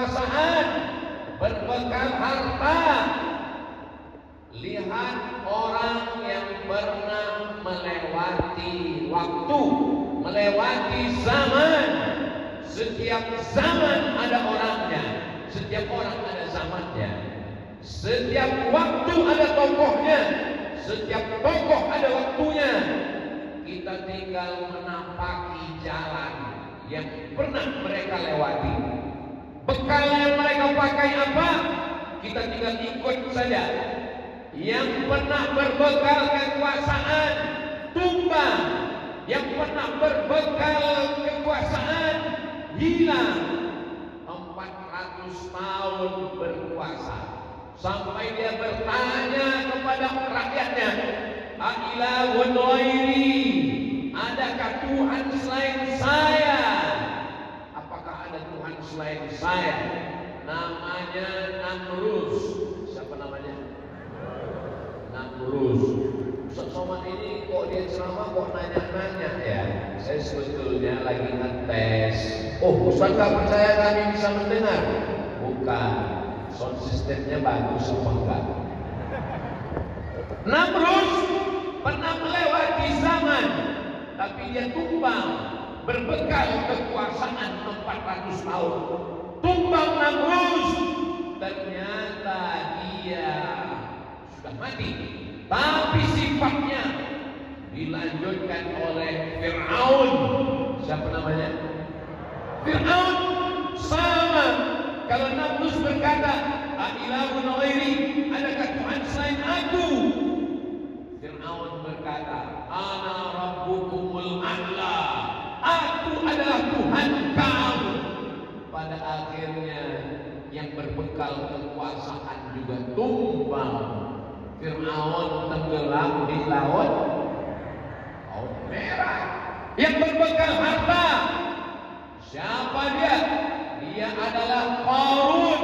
kekuasaan, berbekal harta. Lihat orang yang pernah melewati waktu, melewati zaman. Setiap zaman ada orangnya, setiap orang ada zamannya. Setiap waktu ada tokohnya, setiap tokoh ada waktunya. Kita tinggal menampaki jalan yang pernah mereka lewati. Bekal yang mereka pakai apa? Kita tinggal ikut saja. Yang pernah berbekal kekuasaan tumbang, yang pernah berbekal kekuasaan hilang. 400 tahun berkuasa sampai dia bertanya kepada rakyatnya, "Ailahun ghairi, adakah Tuhan selain saya? Apakah ada Tuhan selain saya?" Namanya Namrus. Siapa namanya? Namrus. Ustaz Somad ini kok dia ceramah kok nanya-nanya ya? Saya sebetulnya lagi ngetes. Oh, Ustaz gak percaya kami bisa mendengar? Bukan. Sound systemnya bagus apa enggak? Namrus pernah melewati zaman, tapi dia tumbang berbekal kekuasaan 400 tahun. Tumbang Namrus, ternyata dia sudah mati, tapi sifatnya dilanjutkan oleh Fir'aun. Siapa namanya? Fir'aun. Sama. Kalau Namrus berkata, "Ailahun ghairi, adakah Tuhan selain aku?" Fir'aun berkata, "Ana rabbukumul a'la, aku adalah Tuhan kamu." Pada akhirnya yang berbekal kekuasaan juga tumbang. Fir'aun tenggelam di laut merah. Yang berbekal harta, siapa dia? Dia adalah Qarun.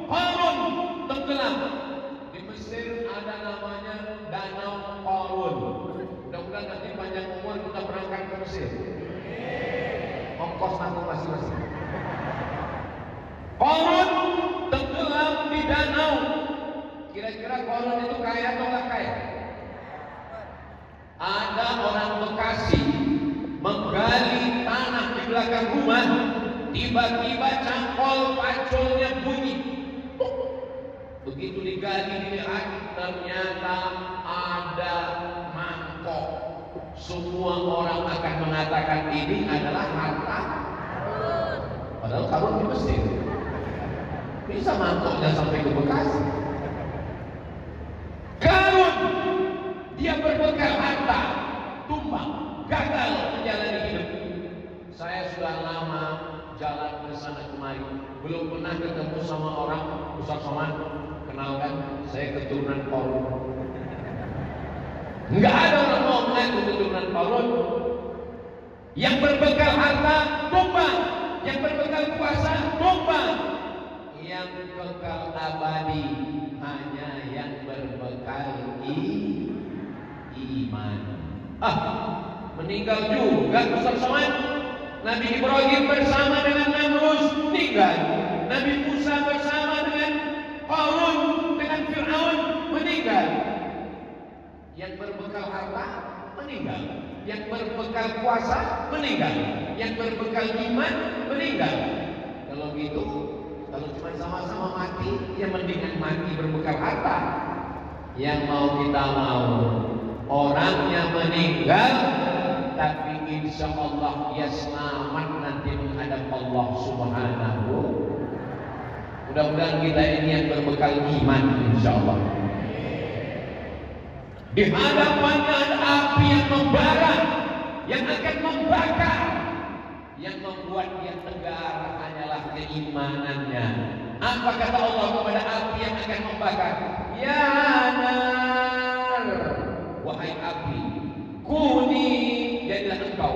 Qarun tenggelam. Di Mesir ada namanya Danau Qarun. Mudah-mudahan nanti panjang umur kita berangkat ke Mesir. Ongkos tanggung masing-masing. Qarun tenggelam di danau. Kira-kira Qarun itu kaya atau nggak kaya? Ada orang Bekasi menggali tanah di belakang rumah, tiba-tiba cangkol paculnya bunyi. Begitu digali dilihat, ternyata ada mangkok. Semua orang akan mengatakan ini adalah harta. Padahal Qarun di Mesir. Bisa mangkoknya sampai ke Bekasi. Qarun, dia berbekal harta, tumbang, gagal menjalani hidup. Saya sudah lama jalan ke sana kemari, belum pernah ketemu sama orang. Ustaz Somad, kenalkan, saya keturunan Qarun. Enggak ada orang mau mengaku keturunan Qarun. Yang berbekal harta, tumbang. Yang berbekal kuasa, tumbang. Yang kekal abadi hanya yang berbekal iman. Meninggal juga Ustaz Somad. Nabi Ibrahim bersama dengan Namrus meninggal. Nabi Musa bersama dengan Qarun, dengan Fir'aun meninggal. Yang berbekal harta meninggal. Yang berbekal kuasa meninggal. Yang berbekal iman meninggal. Kalau gitu, kalau cuma sama-sama mati, ya mendingan mati berbekal harta. Yang mau kita mau orangnya meninggal, tapi insya Allah dia selamat nanti menghadap Allah Subhanahu. Mudah-mudahan kita ini yang berbekal iman, insya Allah. Di hadapannya ada api yang membara, yang akan membakar. Yang membuat dia tegar hanyalah keimanannya. Apa kata Allah kepada api yang akan membakar? Ya nar, wahai api, kuni, jadilah engkau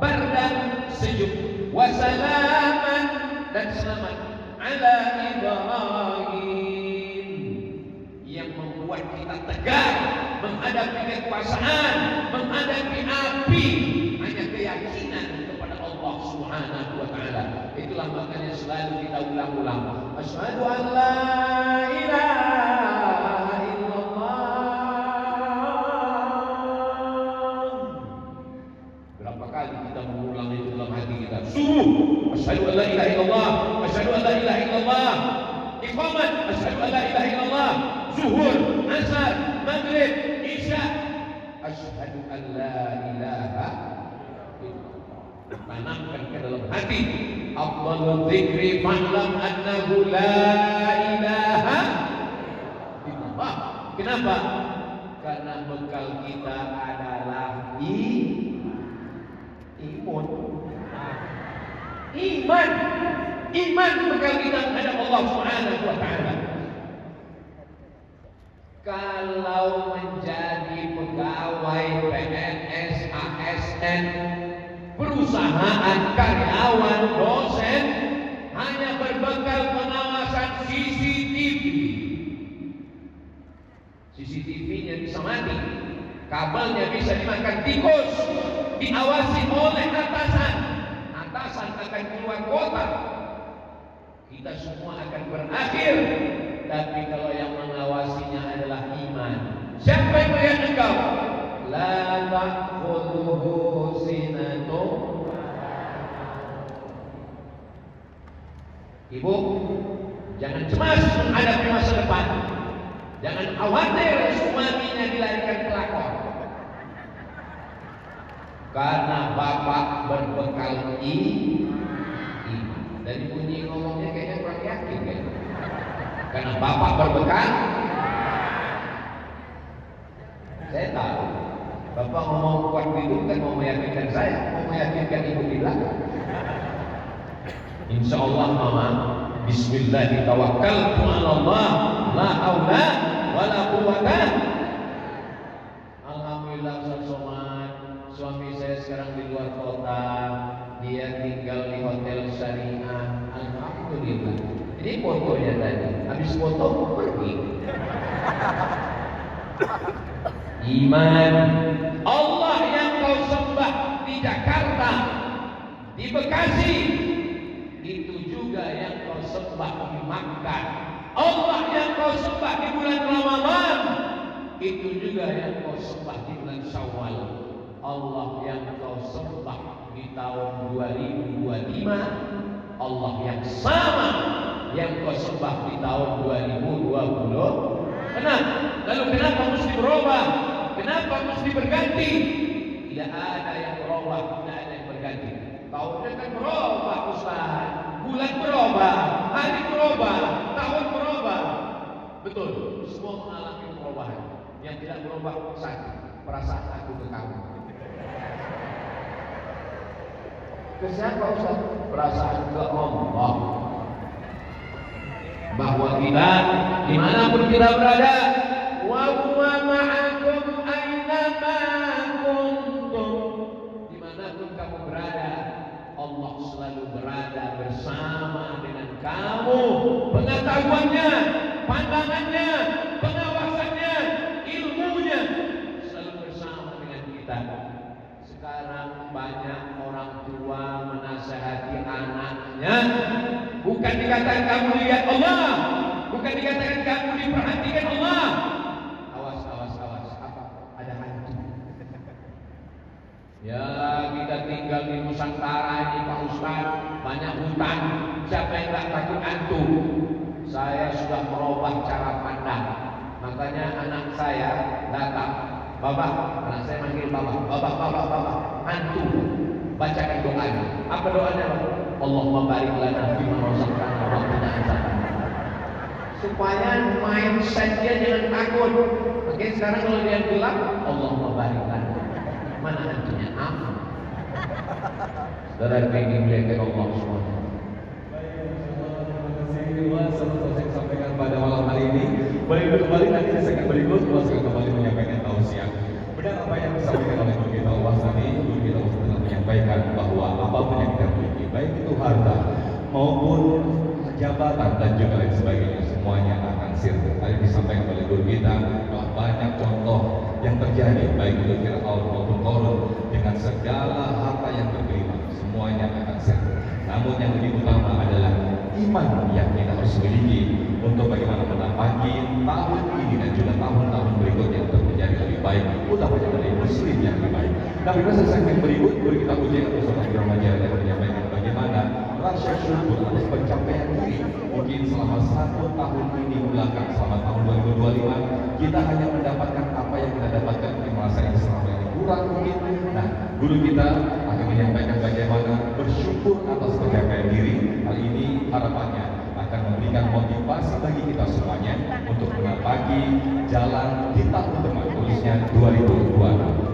bardan, sejuk, wasalaman, dan selamat ala Ibrahim. Yang membuat kita tegar menghadapi kekuasaan, menghadapi api, hanya keyakinan kepada Allah Subhanahu wa taala. Itulah makanya selalu kita ulang-ulang. Asyhadu an la ilaha illallah. Berapa kali kita mengulang itu dalam hati kita? Subuh, asyhadu an la ilaha illallah, asyhadu an la ilaha illallah. Iqamat, asyhadu an la ilaha illallah. Zuhur, asar, maghrib, isya, asyhadu an la ilaha illallah. Tanamkan ke dalam hati. Afdhalul dzikri fa'lam annahu la ilaha illallah. Kenapa? Karena bekal kita adalah iman bekal kita kepada Allah Subhanahu wa taala. Kalau menjadi pegawai PNS, ASN, perusahaan, karyawan, dosen hanya berbekal pengawasan CCTV-nya bisa mati, kabelnya bisa dimakan tikus, diawasi oleh atasan akan keluar kota, kita semua akan berakhir. Tapi kalau yang mengawasinya adalah iman, siapa yang melihat engkau? La ta'khudhuhu sinatun. Ibu, jangan cemas menghadapi masa depan. Jangan khawatir suaminya dilarikan pelakor. Karena bapak berbekal dari bunyi ngomongnya kayaknya kurang yakin kan? Karena bapak berbekal, saya tahu bapak ngomong kuat itu kan mau meyakinkan saya, mau meyakinkan ibu di belakang. Insya Allah mama, Bismillah tawakkaltu 'ala Allah, la haula wala quwwata. Alhamdulillah Soman, suami saya sekarang di luar kota, dia tinggal di hotel syariah. Alhamdulillah. Ini fotonya tadi, habis foto pergi. Iman Allah yang kau sembah di Jakarta, di Bekasi, itu juga yang kau sembah di Makkah. Allah yang kau sembah di bulan Ramadan, itu juga yang kau sembah di bulan Syawal. Allah yang kau sembah di tahun 2025, Allah yang sama yang kau sembah di tahun 2020. Lalu kenapa mesti berubah? Kenapa mesti berganti? Tidak ada yang berubah, tidak ada yang berganti. Tahunnya kan berubah Ustaz, bulan berubah, hari berubah, tahun berubah. Betul, semua mengalami perubahan. Yang tidak berubah satu, perasaan aku ke kamu. Ke siapa Ustaz? Perasaan ke Allah. Bahwa kita dimanapun kita berada, wa huwa ma'akum aynama kuntum, dimanapun kamu berada, Allah selalu berada bersama dengan kamu. Pengetahuannya, pandangannya, pengawasannya, ilmunya selalu bersama dengan kita. Sekarang banyak orang tua menasihati anaknya, bukan dikatakan kamu lihat Allah, bukan dikatakan kamu diperhatikan Allah. Awas, apa? Ada hantu. Ya, kita tinggal di Nusantara ini Pak Ustaz, banyak hutan. Siapa yang tak takut hantu? Saya sudah merubah cara pandang. Makanya anak saya datang, Bapak, anak saya manggil Bapak, hantu. Bacakan doanya. Apa doanya, Pak? Allahumma barik lana fima razaqtana wa qina adzabannar. Supaya mindset dia jangan takut. Oke, sekarang kalau dia bilang Allahumma barik lana, mana hantunya? Aman. Saudara yang dimuliakan Allah SWT. Terima kasih saya sampaikan pada malam hari ini. Boleh kembali nanti di segmen berikut, Mas akan kembali menyampaikan tausiah. Benar apa yang disampaikan oleh Guru kita Allah tadi, Guru kita Allah menyampaikan bahwa apapun yang kita miliki, baik itu harta maupun jabatan dan juga lain sebagainya, semuanya akan sirna. Tadi disampaikan oleh Guru kita bahwa banyak contoh yang terjadi, baik itu Fir'aun maupun Qarun dengan segala harta yang berlimpah. semuanya akan sehat. Namun yang lebih utama adalah iman yang kita harus miliki untuk bagaimana menapaki tahun ini dan juga tahun-tahun berikutnya untuk menjadi lebih baik, utamanya dari muslim yang lebih baik. Nah, pada segmen berikut kita uji atau seorang remaja yang menyampaikan bagaimana rasa syukur atas pencapaian ini. Mungkin selama 1 tahun ini belakang, selama tahun 2025, kita hanya mendapatkan apa yang kita dapatkan, mungkin merasa ini selama ini kurang mungkin. Nah, guru kita akan menyampaikan bagaimana bersyukur atas pencapaian diri. Hal ini harapannya akan memberikan motivasi bagi kita semuanya untuk menapaki jalan di tahun depan, khususnya 2026.